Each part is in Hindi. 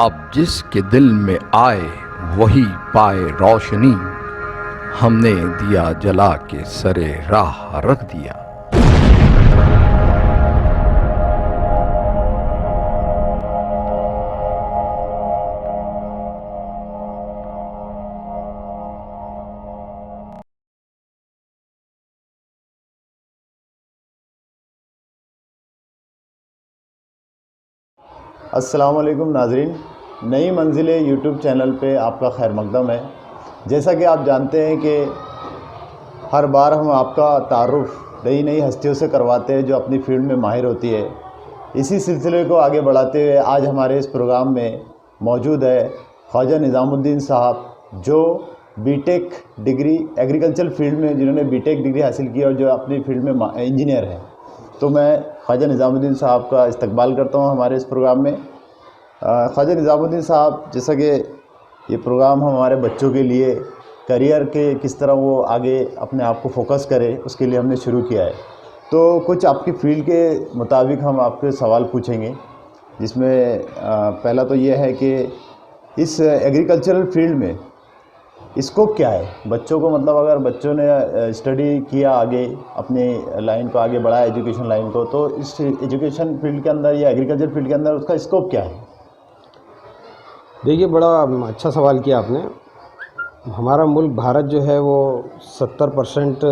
अब जिसके दिल में आए वही पाए रोशनी, हमने दिया जला के सरे राह रख दिया। अस्सलाम वालेकुम नाजरीन, नई मंजिलें यूट्यूब चैनल पे आपका खैर मकदम है। जैसा कि आप जानते हैं कि हर बार हम आपका तारुफ नई नई हस्तियों से करवाते हैं जो अपनी फील्ड में माहिर होती है। इसी सिलसिले को आगे बढ़ाते हुए आज हमारे इस प्रोग्राम में मौजूद है ख्वाजा निज़ामुद्दीन साहब, जो बीटेक डिग्री एग्रीकल्चर फील्ड में जिन्होंने बीटेक डिग्री हासिल की और जो अपनी फील्ड में इंजीनियर है। तो मैं ख्वाजा निज़ामुद्दीन साहब का इस्तकबाल करता हूं हमारे इस प्रोग्राम में। ख्वाजा निज़ामुद्दीन साहब, जैसा कि ये प्रोग्राम हमारे बच्चों के लिए करियर के किस तरह वो आगे अपने आप को फोकस करे, उसके लिए हमने शुरू किया है। तो कुछ आपकी फील्ड के मुताबिक हम आपके सवाल पूछेंगे, जिसमें पहला तो ये है कि इस एग्रीकल्चरल फील्ड में स्कोप क्या है बच्चों को, मतलब अगर बच्चों ने स्टडी किया आगे अपने लाइन को आगे बढ़ाया एजुकेशन लाइन को, तो इस एजुकेशन फील्ड के अंदर या एग्रीकल्चर फील्ड के अंदर उसका स्कोप क्या है? देखिए, बड़ा अच्छा सवाल किया आपने। हमारा मुल्क भारत जो है वो 70%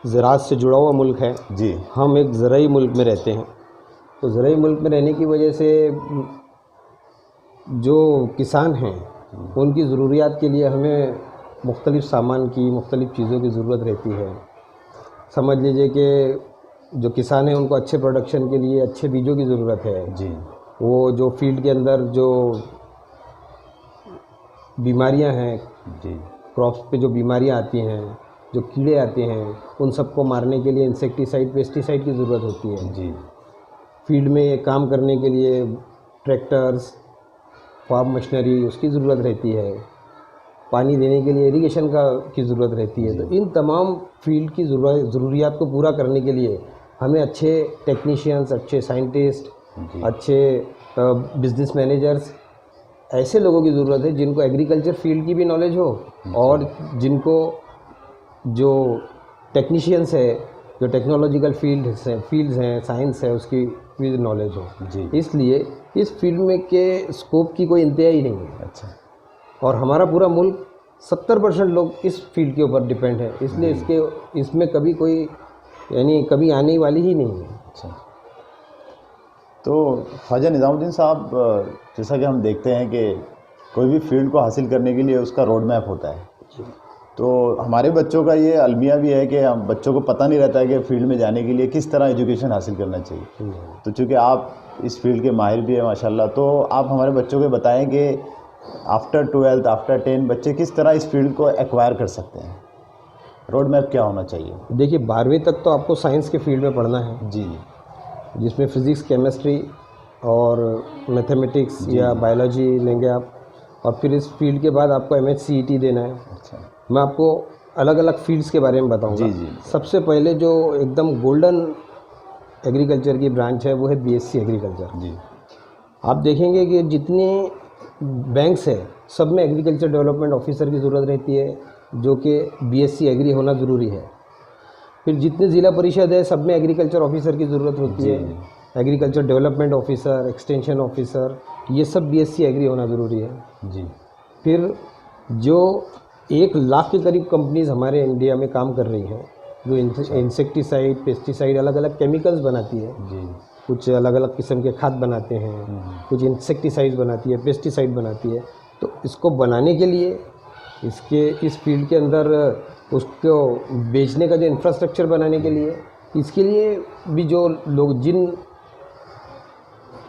ज़राअत से जुड़ा हुआ मुल्क है जी। हम एक ज़राई मुल्क में रहते हैं। तो ज़राई मुल्क में रहने की वजह से जो किसान हैं उनकी ज़रूरियात के लिए हमें मुख्तलिफ़ सामान की, मुख्तलिफ़ चीज़ों की ज़रूरत रहती है। समझ लीजिए कि जो किसान हैं उनको अच्छे प्रोडक्शन के लिए अच्छे बीजों की ज़रूरत है जी। वो जो फील्ड के अंदर जो बीमारियां हैं जी, क्रॉप्स पे जो बीमारियां आती हैं, जो कीड़े आते हैं, उन सबको मारने के लिए इंसेक्टिसाइड, पेस्टिसाइड की ज़रूरत होती है। जी। फील्ड में काम करने के लिए ट्रैक्टर्स, फार्म मशीनरी उसकी ज़रूरत रहती है। पानी देने के लिए इरिगेशन की ज़रूरत रहती है। तो इन तमाम फील्ड की ज़रूरियात को पूरा करने के लिए हमें अच्छे टेक्नीशियंस, अच्छे साइंटिस्ट, अच्छे बिजनेस मैनेजर्स, ऐसे लोगों की ज़रूरत है जिनको एग्रीकल्चर फील्ड की भी नॉलेज हो और जिनको जो टेक्नीशियंस है, जो टेक्नोलॉजिकल फील्ड्स हैं, साइंस है, उसकी भी नॉलेज हो जी। इसलिए इस फील्ड में के स्कोप की कोई इंतहा ही नहीं है। अच्छा। और हमारा पूरा मुल्क 70% लोग इस फील्ड के ऊपर डिपेंड है, इसलिए इसमें कभी कोई यानी कभी आने वाली ही नहीं है। अच्छा। तो ख्वाजा निज़ामुद्दीन साहब, जैसा कि हम देखते हैं कि कोई भी फील्ड को हासिल करने के लिए उसका रोड मैप होता है। तो हमारे बच्चों का ये अलमिया भी है कि हम बच्चों को पता नहीं रहता है कि फील्ड में जाने के लिए किस तरह एजुकेशन हासिल करना चाहिए। तो चूँकि आप इस फील्ड के माहिर भी हैं माशाल्लाह, तो आप हमारे बच्चों को बताएं कि आफ्टर 12th, आफ्टर 10 बच्चे किस तरह इस फील्ड को एक्वायर कर सकते हैं, रोड मैप क्या होना चाहिए? देखिए, 12वीं तक तो आपको साइंस के फील्ड में पढ़ना है जी। जिसमें फ़िज़िक्स, केमिस्ट्री और मैथमेटिक्स या बायोलॉजी लेंगे आप, और फिर इस फील्ड के बाद आपको MHCET देना है। अच्छा। मैं आपको अलग अलग फील्ड्स के बारे में बताऊंगा। जी जी। सबसे पहले जो एकदम गोल्डन एग्रीकल्चर की ब्रांच है वो है BSc एग्रीकल्चर। जी। आप देखेंगे कि जितने बैंक्स है सब में एग्रीकल्चर डेवलपमेंट ऑफिसर की ज़रूरत रहती है, जो कि BSc एग्री होना ज़रूरी है। फिर जितने ज़िला परिषद है सब में एग्रीकल्चर ऑफिसर की ज़रूरत होती है, agriculture development officer, extension officer, ये सब BSc एग्री होना ज़रूरी है। जी। फिर जो 1 लाख के करीब कंपनीज़ हमारे इंडिया में काम कर रही हैं, जो इंसेक्टिसाइड, पेस्टिसाइड, अलग अलग केमिकल्स बनाती है। जी। कुछ अलग अलग किस्म के खाद बनाते हैं, कुछ इंसेक्टिसाइड्स बनाती है, पेस्टिसाइड बनाती है। तो इसको बनाने के लिए, इस फील्ड के अंदर उसको बेचने का जो इंफ्रास्ट्रक्चर बनाने के लिए, इसके लिए भी जो लोग, जिन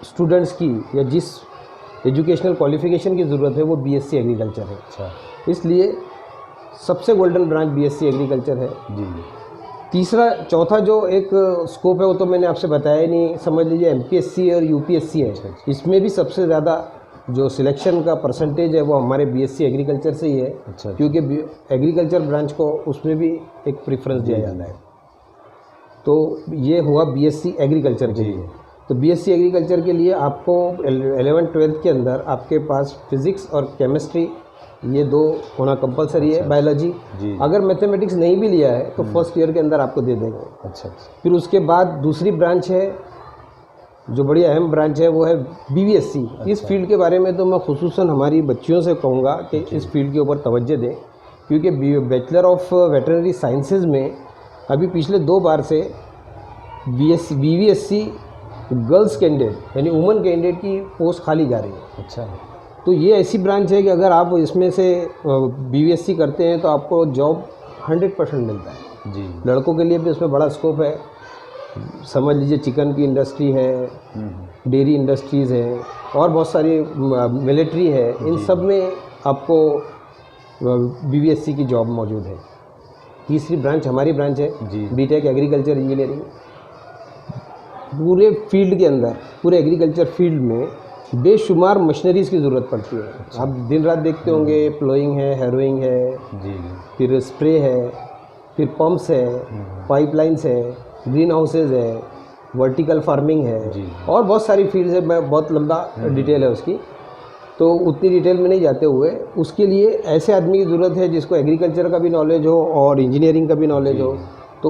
स्टूडेंट्स की या जिस एजुकेशनल क्वालिफिकेशन की ज़रूरत है वो BSc एग्रीकल्चर है। अच्छा। इसलिए सबसे गोल्डन ब्रांच BSc एग्रीकल्चर है। जी। चौथा जो एक स्कोप है वो तो मैंने आपसे बताया ही नहीं। समझ लीजिए MPSC और UPSC है, इसमें भी सबसे ज़्यादा जो सिलेक्शन का परसेंटेज है वो हमारे BSc एग्रीकल्चर से ही है। अच्छा। क्योंकि एग्रीकल्चर ब्रांच को उसमें भी एक प्रेफरेंस दिया जाता है। तो ये हुआ BSc एग्रीकल्चर के लिए। तो बीएससी एग्रीकल्चर के लिए आपको 11th-12th के अंदर आपके पास फिज़िक्स और केमिस्ट्री ये 2 होना कंपलसरी है, बायोलॉजी। जी। अगर मैथमेटिक्स नहीं भी लिया है तो फर्स्ट ईयर के अंदर आपको दे देंगे। अच्छा। फिर उसके बाद दूसरी ब्रांच है जो बड़ी अहम ब्रांच है, वो है बीवीएससी। इस फील्ड के बारे में तो मैं खुसूसन हमारी बच्चियों से कहूँगा कि इस फील्ड के ऊपर तवज्जो दें, क्योंकि बैचलर ऑफ वेटरनरी साइंसेज में अभी पिछले 2 बार से बीवीएससी गर्ल्स कैंडिडेट यानी वुमन कैंडिडेट की पोस्ट खाली जा रही है। अच्छा। तो ये ऐसी ब्रांच है कि अगर आप इसमें से बीवीएससी करते हैं तो आपको जॉब 100% मिलता है। जी। लड़कों के लिए भी इसमें बड़ा स्कोप है। समझ लीजिए चिकन की इंडस्ट्री है, डेयरी इंडस्ट्रीज़ है और बहुत सारी मिलिट्री है, इन सब में आपको बीवीएससी की जॉब मौजूद है। तीसरी ब्रांच हमारी ब्रांच है जी। BTech agriculture engineering. पूरे फील्ड के अंदर, पूरे एग्रीकल्चर फील्ड में बेशुमार मशीनरीज़ की ज़रूरत पड़ती है। आप दिन रात देखते होंगे, प्लोइंग है, हैरोइंग है, जी। फिर स्प्रे है, फिर पंप्स है, पाइपलाइंस है, ग्रीन हाउसेज है, वर्टिकल फार्मिंग है जी। और बहुत सारी फील्ड्स है। मैं बहुत लंबा डिटेल है उसकी, तो उतनी डिटेल में नहीं जाते हुए उसके लिए ऐसे आदमी की ज़रूरत है जिसको एग्रीकल्चर का भी नॉलेज हो और इंजीनियरिंग का भी नॉलेज हो। तो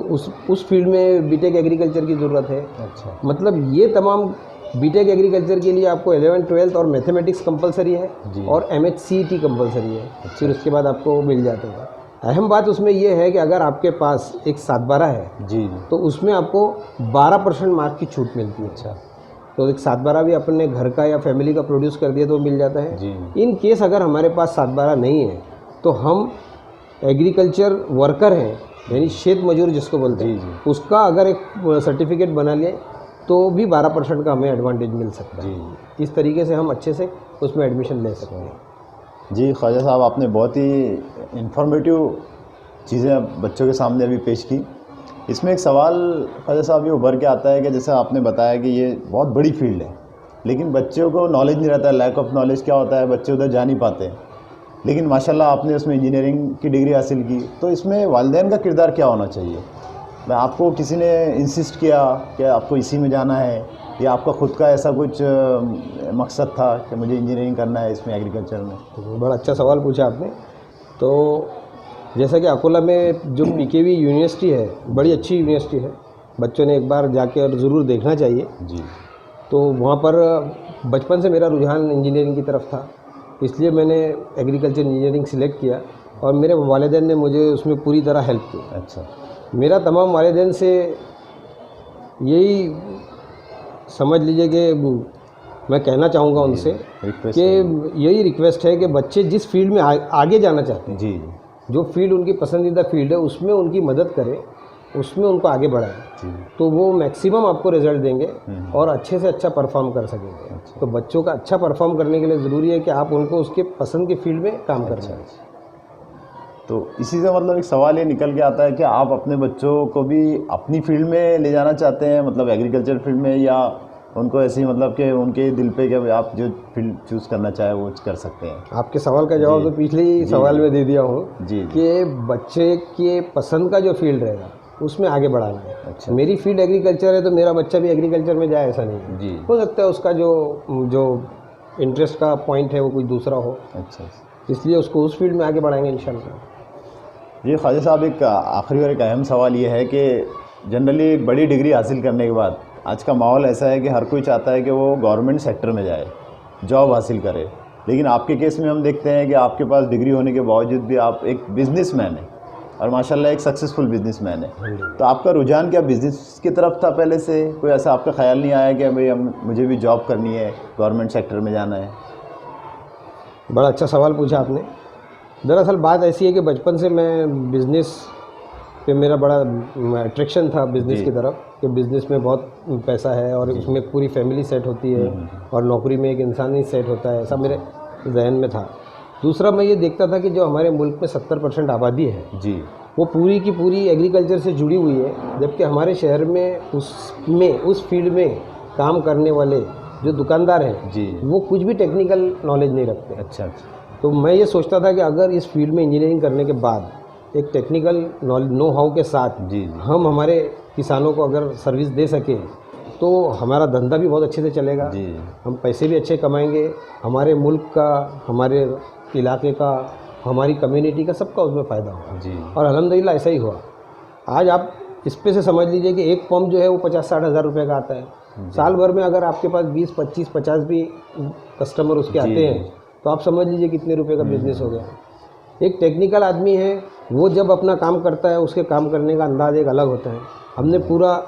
उस फील्ड में बीटेक एग्रीकल्चर की ज़रूरत है। अच्छा। मतलब ये तमाम बीटेक एग्रीकल्चर के लिए आपको 11th-12th और मैथमेटिक्स कंपलसरी है और MHCET कंपलसरी है। फिर उसके बाद आपको मिल जाता है। अहम बात उसमें यह है कि अगर आपके पास एक 7/12 है जी। तो उसमें आपको 12% मार्क की छूट मिलती है। अच्छा। तो एक 7/12 भी अपने घर का या फैमिली का प्रोड्यूस कर दिया तो मिल जाता है। जी। इन केस अगर हमारे पास 7/12 नहीं है तो हम एग्रीकल्चर वर्कर हैं, यानी खेत मजूर जिसको बोलते हैं, उसका अगर एक सर्टिफिकेट बना लें तो भी 12% का हमें एडवांटेज मिल सकता है। जी। इस तरीके से हम अच्छे से उसमें एडमिशन ले सकते हैं। जी ख्वाजा साहब, आपने बहुत ही इन्फॉर्मेटिव चीज़ें बच्चों के सामने अभी पेश की। इसमें एक सवाल ख्वाजा साहब ये उभर के आता है कि जैसे आपने बताया कि ये बहुत बड़ी फील्ड है, लेकिन बच्चों को नॉलेज नहीं रहता है। लैक ऑफ नॉलेज क्या होता है, बच्चे उधर जा नहीं पाते। लेकिन माशाल्लाह आपने उसमें इंजीनियरिंग की डिग्री हासिल की, तो इसमें वालिदैन का किरदार क्या होना चाहिए? मैं आपको किसी ने इंसिस्ट किया कि आपको इसी में जाना है, या आपका ख़ुद का ऐसा कुछ मकसद था कि मुझे इंजीनियरिंग करना है इसमें एग्रीकल्चर में? तो बड़ा अच्छा सवाल पूछा आपने। तो जैसा कि अकोला में जो PKV यूनिवर्सिटी है, बड़ी अच्छी यूनिवर्सिटी है, बच्चों ने एक बार जाके और ज़रूर देखना चाहिए। जी। तो वहाँ पर बचपन से मेरा रुझान इंजीनियरिंग की तरफ था, इसलिए मैंने एग्रीकल्चर इंजीनियरिंग सिलेक्ट किया और मेरे वालिदैन ने मुझे उसमें पूरी तरह हेल्प की। अच्छा। मेरा तमाम वालिदैन से यही समझ लीजिए कि मैं कहना चाहूँगा उनसे कि यही रिक्वेस्ट है कि बच्चे जिस फील्ड में आगे जाना चाहते हैं, जी, जो फील्ड उनकी पसंदीदा फील्ड है उसमें उनकी मदद करें, उसमें उनको आगे बढ़ाएं, तो वो मैक्सिमम आपको रिजल्ट देंगे और अच्छे से अच्छा परफॉर्म कर सकेंगे। अच्छा। तो बच्चों का अच्छा परफॉर्म करने के लिए ज़रूरी है कि आप उनको उसके पसंद के फील्ड में काम करना। तो इसी से मतलब एक सवाल ये निकल के आता है कि आप अपने बच्चों को भी अपनी फील्ड में ले जाना चाहते हैं, मतलब एग्रीकल्चर फील्ड में, या उनको ऐसे ही मतलब कि उनके दिल पे कि आप जो फील्ड चूज़ करना चाहे वो कर सकते हैं? आपके सवाल का जवाब तो पिछले ही सवाल में दे दिया हूँ जी कि बच्चे के पसंद का जो फील्ड रहेगा उसमें आगे बढ़ाना है। अच्छा। मेरी फील्ड एग्रीकल्चर है तो मेरा बच्चा भी एग्रीकल्चर में जाए ऐसा नहीं है। जी। हो सकता है उसका जो इंटरेस्ट का पॉइंट है वो कुछ दूसरा हो, अच्छा, इसलिए उसको उस फील्ड में आगे बढ़ाएंगे इंशाल्लाह। जी ख्वाजा साहब, एक आखिरी और एक अहम सवाल ये है कि जनरली एक बड़ी डिग्री हासिल करने के बाद आज का माहौल ऐसा है कि हर कोई चाहता है कि वो गवर्नमेंट सेक्टर में जाए, जॉब हासिल करे, लेकिन आपके केस में हम देखते हैं कि आपके पास डिग्री होने के बावजूद भी आप एक बिजनेसमैन हैं और माशाल्लाह एक सक्सेसफुल बिजनेसमैन है। तो आपका रुझान क्या बिज़नेस की तरफ था पहले से? कोई ऐसा आपका ख्याल नहीं आया कि भाई मुझे भी जॉब करनी है, गवर्नमेंट सेक्टर में जाना है? बड़ा अच्छा सवाल पूछा आपने। दरअसल बात ऐसी है कि बचपन से मैं बिज़नेस पे मेरा बड़ा अट्रैक्शन था बिज़नेस की तरफ, कि बिज़नेस में बहुत पैसा है और उसमें पूरी फैमिली सेट होती है और नौकरी में एक इंसान ही सेट होता है, ऐसा मेरे जहन में था। दूसरा मैं ये देखता था कि जो हमारे मुल्क में 70% आबादी है जी, वो पूरी की पूरी एग्रीकल्चर से जुड़ी हुई है, जबकि हमारे शहर में उस फील्ड में काम करने वाले जो दुकानदार हैं जी, वो कुछ भी टेक्निकल नॉलेज नहीं रखते। अच्छा। तो मैं ये सोचता था कि अगर इस फील्ड में इंजीनियरिंग करने के बाद एक टेक्निकल नो हाउ के साथ जी, हम हमारे किसानों को अगर सर्विस दे सकें तो हमारा धंधा भी बहुत अच्छे से चलेगा, जी हम पैसे भी अच्छे कमाएंगे, हमारे मुल्क का, हमारे इलाके का, हमारी कम्युनिटी का, सबका उसमें फ़ायदा होगा। जी और अल्हम्दुलिल्लाह ऐसा ही हुआ। आज आप इस पे से समझ लीजिए कि एक पंप जो है वो 50-60 हज़ार रुपये का आता है। साल भर में अगर आपके पास 20, 25, 50 भी कस्टमर उसके आते हैं तो आप समझ लीजिए कितने रुपए का बिजनेस हो गया। एक टेक्निकल आदमी है, वो जब अपना काम करता है उसके काम करने का अंदाज़ एक अलग होता है। हमने पूरा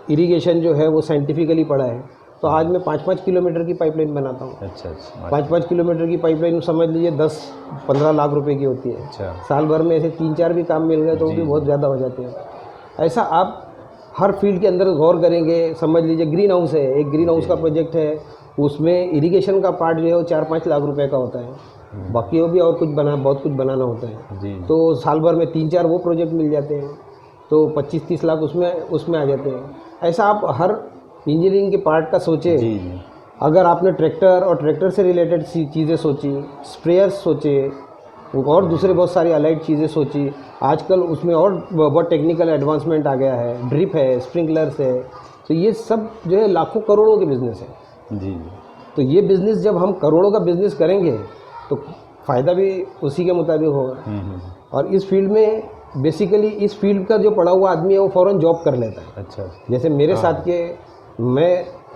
इरिगेशन जो है वो साइंटिफिकली पढ़ा है, तो आज मैं 5-5 किलोमीटर की पाइपलाइन बनाता हूँ। अच्छा अच्छा 5-5 किलोमीटर की पाइपलाइन समझ लीजिए 10-15 लाख रुपए की होती है। अच्छा साल भर में ऐसे 3-4 भी काम मिल गए तो वो भी बहुत ज़्यादा हो जाते हैं। ऐसा आप हर फील्ड के अंदर गौर करेंगे, समझ लीजिए ग्रीन हाउस है, एक ग्रीन हाउस का प्रोजेक्ट है, उसमें इरिगेशन का पार्ट जो है वो 4-5 लाख रुपए का होता है, बाकी वो भी और कुछ बहुत कुछ बनाना होता है। जी तो साल भर में 3-4 वो प्रोजेक्ट मिल जाते हैं, तो 25-30 लाख उसमें आ जाते हैं। ऐसा आप हर इंजीनियरिंग के पार्ट का सोचे। जी जी अगर आपने ट्रैक्टर और ट्रैक्टर से रिलेटेड चीज़ें सोची, स्प्रेयर्स सोचे, और दूसरे बहुत सारी अलाइड चीज़ें सोची, आजकल उसमें और बहुत टेक्निकल एडवांसमेंट आ गया है, ड्रिप है, स्प्रिंकलर्स है, तो ये सब जो है लाखों करोड़ों के बिज़नेस है। जी तो ये बिज़नेस जब हम करोड़ों का बिज़नेस करेंगे तो फ़ायदा भी उसी के मुताबिक होगा। और इस फील्ड में बेसिकली इस फील्ड का जो पढ़ा हुआ आदमी है वो फ़ौरन जॉब कर लेता है। अच्छा जैसे मेरे साथ के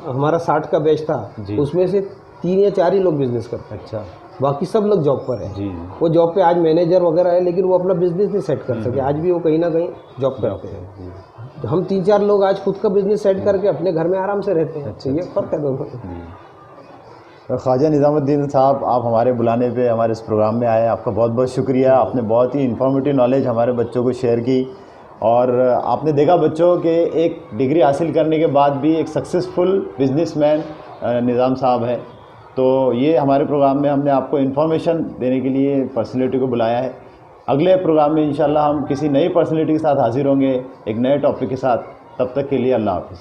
हमारा 60 का बैच था, उसमें से 3 या 4 ही लोग बिज़नेस करते हैं, अच्छा बाकी सब लोग जॉब पर है। जी वो जॉब पे आज मैनेजर वगैरह है, लेकिन वो अपना बिज़नेस नहीं सेट कर सके, आज भी वो कहीं ना कहीं जॉब करते हैं। जी तो हम 3-4 लोग आज खुद का बिज़नेस सेट करके अपने घर में आराम से रहते हैं। तो ये फ़र्क है दोनों। जी तो ख्वाजा निज़ामुद्दीन साहब, आप हमारे बुलाने पे हमारे इस प्रोग्राम में आए, आपका बहुत बहुत शुक्रिया। आपने बहुत ही इन्फॉर्मेटिव नॉलेज हमारे बच्चों को शेयर की, और आपने देखा बच्चों के एक डिग्री हासिल करने के बाद भी एक सक्सेसफुल बिजनेसमैन निज़ाम साहब है। तो ये हमारे प्रोग्राम में हमने आपको इन्फॉर्मेशन देने के लिए पर्सनैलिटी को बुलाया है। अगले प्रोग्राम में इंशाल्लाह हम किसी नई पर्सनैलिटी के साथ हाजिर होंगे, एक नए टॉपिक के साथ। तब तक के लिए अल्लाह हाफ़िज़।